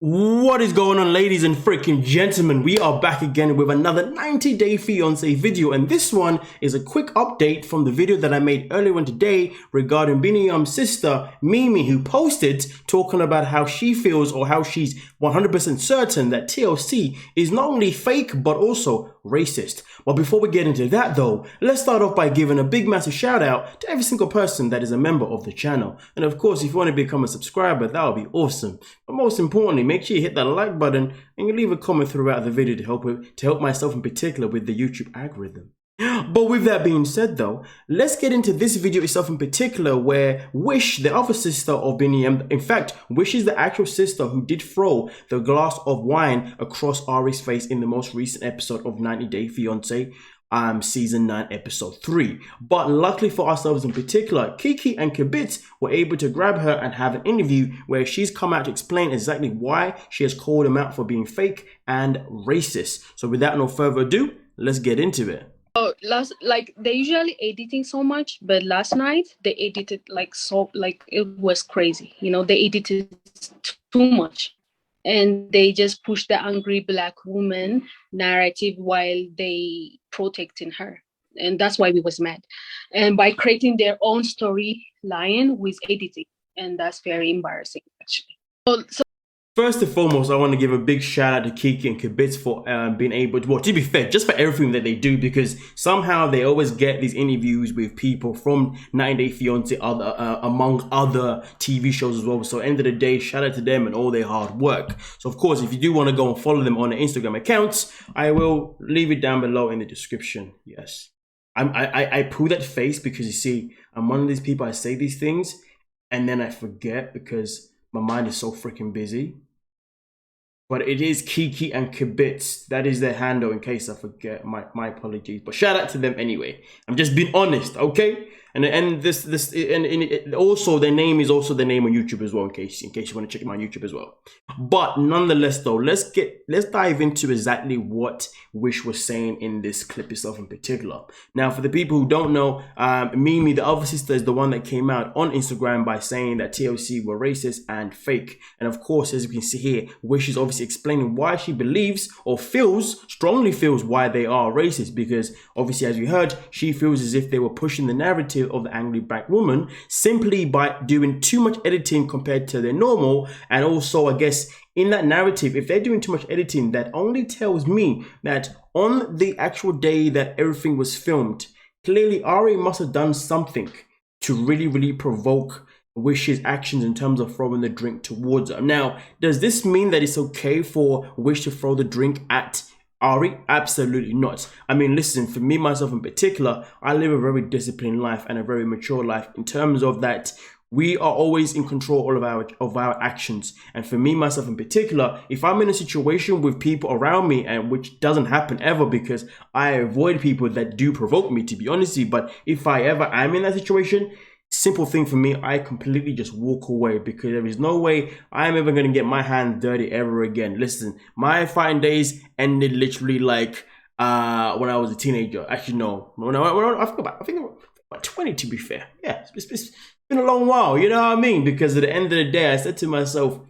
What is going on, ladies and freaking gentlemen? We are back again with another 90-day fiancé video, and this one is a quick update from the video that I made earlier on today regarding Biniyam's sister Mimi, who posted talking about how she feels, or how she's 100% certain that TLC is not only fake but also racist. But before we get into that though, let's start off by giving a big massive shout out to every single person that is a member of the channel. And of course, if you want to become a subscriber, that would be awesome. But most importantly, make sure you hit that like button and you leave a comment throughout the video to help myself in particular with the YouTube algorithm. But with that being said though, let's get into this video itself in particular, where Wish, the other sister of Biniyam, in fact, Wish is the actual sister who did throw the glass of wine across Ari's face in the most recent episode of 90 Day Fiancé, season 9 episode 3. But luckily for ourselves in particular, Kiki and Kibbitz were able to grab her and have an interview where she's come out to explain exactly why she has called him out for being fake and racist. So without no further ado, let's get into it. Oh, they usually editing so much, but last night they edited it was crazy. You know, they edited too much, and they just pushed the angry black woman narrative while they protecting her, and that's why we was mad. And by creating their own storyline with editing, and that's very embarrassing actually. So First and foremost, I want to give a big shout out to Kiki and Kibbitz for being able to, well, to be fair, just for everything that they do, because somehow they always get these interviews with people from 90 Day Fiancé, among other TV shows as well. So end of the day, shout out to them and all their hard work. So of course, if you do want to go and follow them on their Instagram accounts, I will leave it down below in the description. Yes. I pull that face because, you see, I'm one of these people, I say these things and then I forget because my mind is so freaking busy. But it is Kiki and Kibbitz. That is their handle, in case I forget. My apologies. But shout out to them anyway. I'm just being honest, okay? And also their name is also the name on YouTube as well, in case you want to check them out on YouTube as well. But nonetheless though, let's dive into exactly what Wish was saying in this clip itself in particular. Now, for the people who don't know, Mimi, the other sister, is the one that came out on Instagram by saying that TLC were racist and fake. And of course, as you can see here, Wish is obviously explaining why she believes or strongly feels why they are racist, because obviously, as we heard, she feels as if they were pushing the narrative of the angry black woman simply by doing too much editing compared to their normal. And also, I guess, in that narrative, if they're doing too much editing, that only tells me that on the actual day that everything was filmed, clearly Ari must have done something to really provoke Wish's actions in terms of throwing the drink towards her. Now, does this mean that it's okay for Wish to throw the drink at Ari? Absolutely not. I mean, listen, for me, myself in particular, I live a very disciplined life and a very mature life in terms of that we are always in control of our actions. And for me, myself in particular, if I'm in a situation with people around me, and which doesn't happen ever because I avoid people that do provoke me, to be honest with you, but if I ever am in that situation, simple thing for me, I completely just walk away, because there is no way I'm ever going to get my hands dirty ever again. Listen, my fighting days ended literally like when I was a teenager. Actually, no, I think about 20, to be fair. Yeah, it's been a long while, you know what I mean? Because at the end of the day, I said to myself,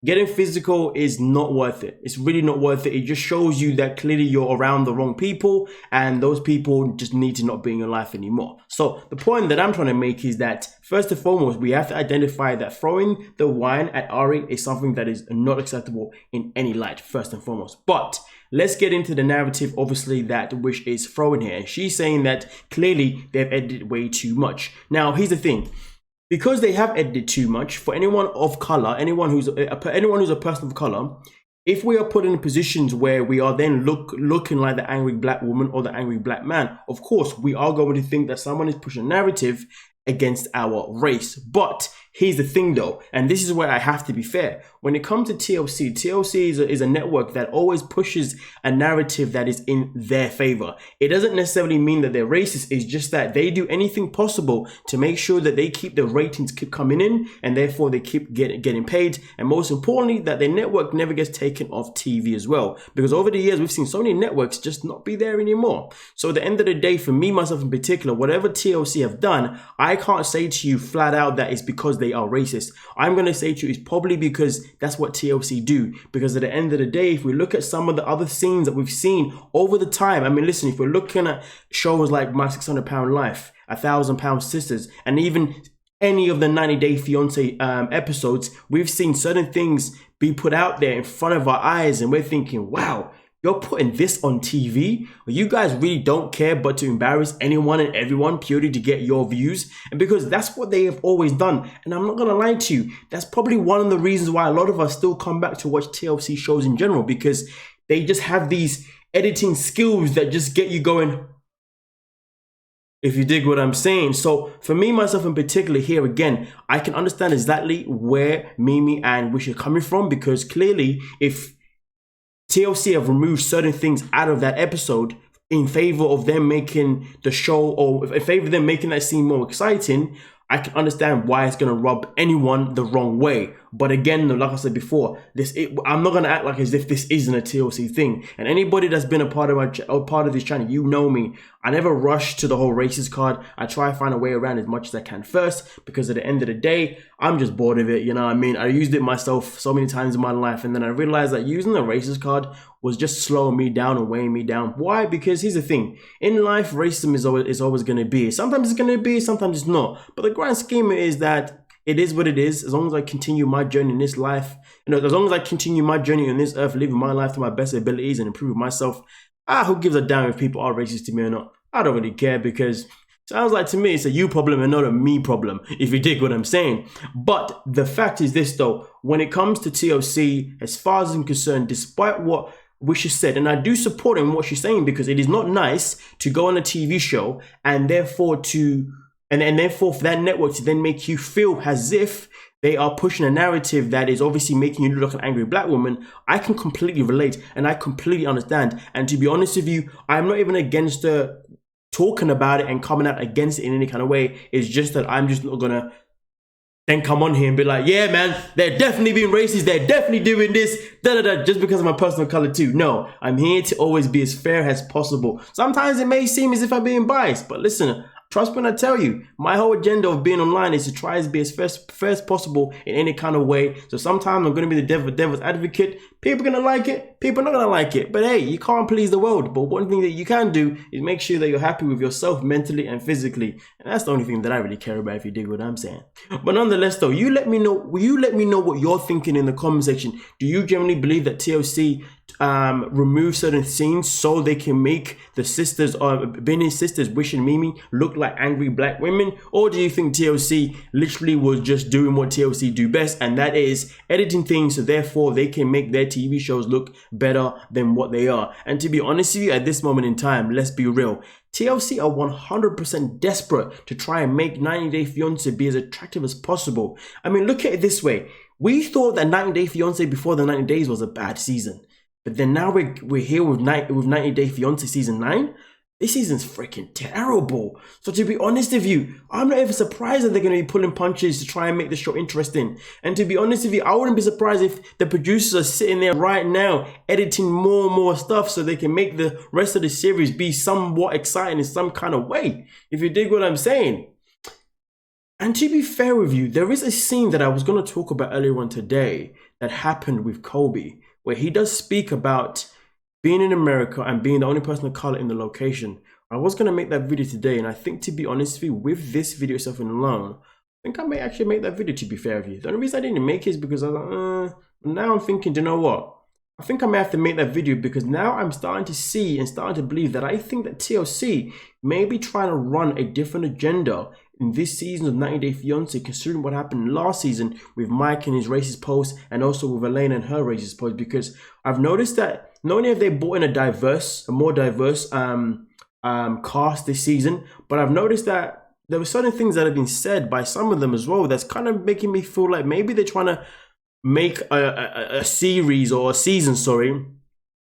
getting physical is not worth it. It's really not worth it. It just shows you that clearly you're around the wrong people, and those people just need to not be in your life anymore. So the point that I'm trying to make is that first and foremost, we have to identify that throwing the wine at Ari is something that is not acceptable in any light, first and foremost. But let's get into the narrative, obviously, that Wish is throwing here. And she's saying that clearly they've edited way too much. Now, here's the thing. Because they have edited too much, for anyone of color, anyone who's a person of color, if we are put in positions where we are then looking like the angry black woman or the angry black man, of course, we are going to think that someone is pushing a narrative against our race. But here's the thing though, and this is where I have to be fair. When it comes to TLC is a network that always pushes a narrative that is in their favor. It doesn't necessarily mean that they're racist. It's just that they do anything possible to make sure that they keep the ratings keep coming in, and therefore they keep getting paid. And most importantly, that their network never gets taken off TV as well. Because over the years, we've seen so many networks just not be there anymore. So at the end of the day, for me, myself in particular, whatever TLC have done, I can't say to you flat out that it's because they are racist. I'm going to say to you, it's probably because that's what TLC do. Because at the end of the day, if we look at some of the other scenes that we've seen over the time, I mean, listen, if we're looking at shows like My 600 Pound Life, 1,000 Pound Sisters, and even any of the 90 Day Fiancé episodes, we've seen certain things be put out there in front of our eyes, and we're thinking, wow, you're putting this on TV? You guys really don't care but to embarrass anyone and everyone purely to get your views? And because that's what they have always done. And I'm not going to lie to you, that's probably one of the reasons why a lot of us still come back to watch TLC shows in general, because they just have these editing skills that just get you going, if you dig what I'm saying. So for me, myself in particular here, again, I can understand exactly where Mimi and Wish are coming from, because clearly if TLC have removed certain things out of that episode in favor of them making the show, or in favor of them making that scene more exciting, I can understand why it's going to rub anyone the wrong way. But again, like I said before, I'm not going to act like as if this isn't a TLC thing. And anybody that's been a part of this channel, you know me. I never rush to the whole racist card. I try to find a way around as much as I can first, because at the end of the day, I'm just bored of it. You know what I mean? I used it myself so many times in my life, and then I realized that using the racist card was just slowing me down and weighing me down. Why? Because here's the thing. In life, racism is always going to be. Sometimes it's going to be, sometimes it's not. But the grand scheme is that it is what it is. As long as I continue my journey in this life, as long as I continue my journey on this earth, living my life to my best abilities and improving myself, who gives a damn if people are racist to me or not? I don't really care, because sounds like to me it's a you problem and not a me problem, if you dig what I'm saying. But the fact is this though, when it comes to TLC, as far as I'm concerned, despite what Wish said, and I do support him what she's saying, because it is not nice to go on a TV show and therefore for that network to then make you feel as if they are pushing a narrative that is obviously making you look like an angry black woman. I can completely relate and I completely understand. And to be honest with you, I'm not even against talking about it and coming out against it in any kind of way. It's just that I'm just not gonna then come on here and be like, yeah, man, they're definitely being racist. They're definitely doing this, just because of my personal color too. No, I'm here to always be as fair as possible. Sometimes it may seem as if I'm being biased, but listen, trust me when I tell you, my whole agenda of being online is to try to be as fair as possible in any kind of way. So sometimes I'm going to be the devil's advocate. People are going to like it. People are not going to like it. But hey, you can't please the world. But one thing that you can do is make sure that you're happy with yourself mentally and physically. And that's the only thing that I really care about, if you dig what I'm saying. But nonetheless, though, you let me know what you're thinking in the comment section. Do you generally believe that TLC remove certain scenes so they can make the sisters, or Benny's sisters, Wish and Mimi, look like angry black women? Or do you think TLC literally was just doing what TLC do best, and that is editing things so therefore they can make their TV shows look better than what they are? And to be honest with you, at this moment in time, let's be real, TLC are 100% desperate to try and make 90 Day Fiancé be as attractive as possible. I mean, look at it this way. We thought that 90 Day Fiancé before the 90 days was a bad season. But then now we're here with 90 Day Fiancé season 9. This season's freaking terrible. So to be honest with you, I'm not even surprised that they're going to be pulling punches to try and make the show interesting. And to be honest with you, I wouldn't be surprised if the producers are sitting there right now editing more and more stuff so they can make the rest of the series be somewhat exciting in some kind of way, if you dig what I'm saying. And to be fair with you, there is a scene that I was going to talk about earlier on today that happened with Kobe, where he does speak about being in America and being the only person of color in the location. I was going to make that video today, and I think, to be honest with you, with this video itself alone, I think I may actually make that video, to be fair with you. The only reason I didn't make it is because I was like, now I'm thinking, do you know what? I think I may have to make that video, because now I'm starting to see and starting to believe that I think that TLC may be trying to run a different agenda in this season of 90 Day Fiancé, considering what happened last season with Mike and his racist post, and also with Elena and her racist post. Because I've noticed that not only have they brought in a more diverse cast this season, but I've noticed that there were certain things that have been said by some of them as well that's kind of making me feel like maybe they're trying to make a series, or a season, sorry,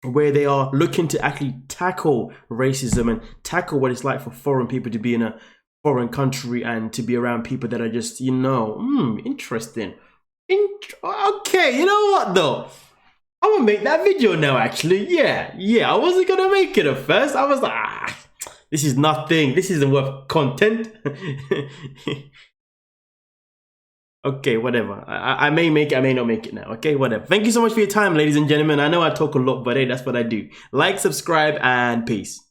where they are looking to actually tackle racism and tackle what it's like for foreign people to be in a foreign country and to be around people that are just, interesting. Okay, you know what though? I'm gonna make that video now, actually. Yeah, I wasn't gonna make it at first. I was like, this is nothing. This isn't worth content. Okay, whatever. I may make it, I may not make it now. Okay, whatever. Thank you so much for your time, ladies and gentlemen. I know I talk a lot, but hey, that's what I do. Like, subscribe, and peace.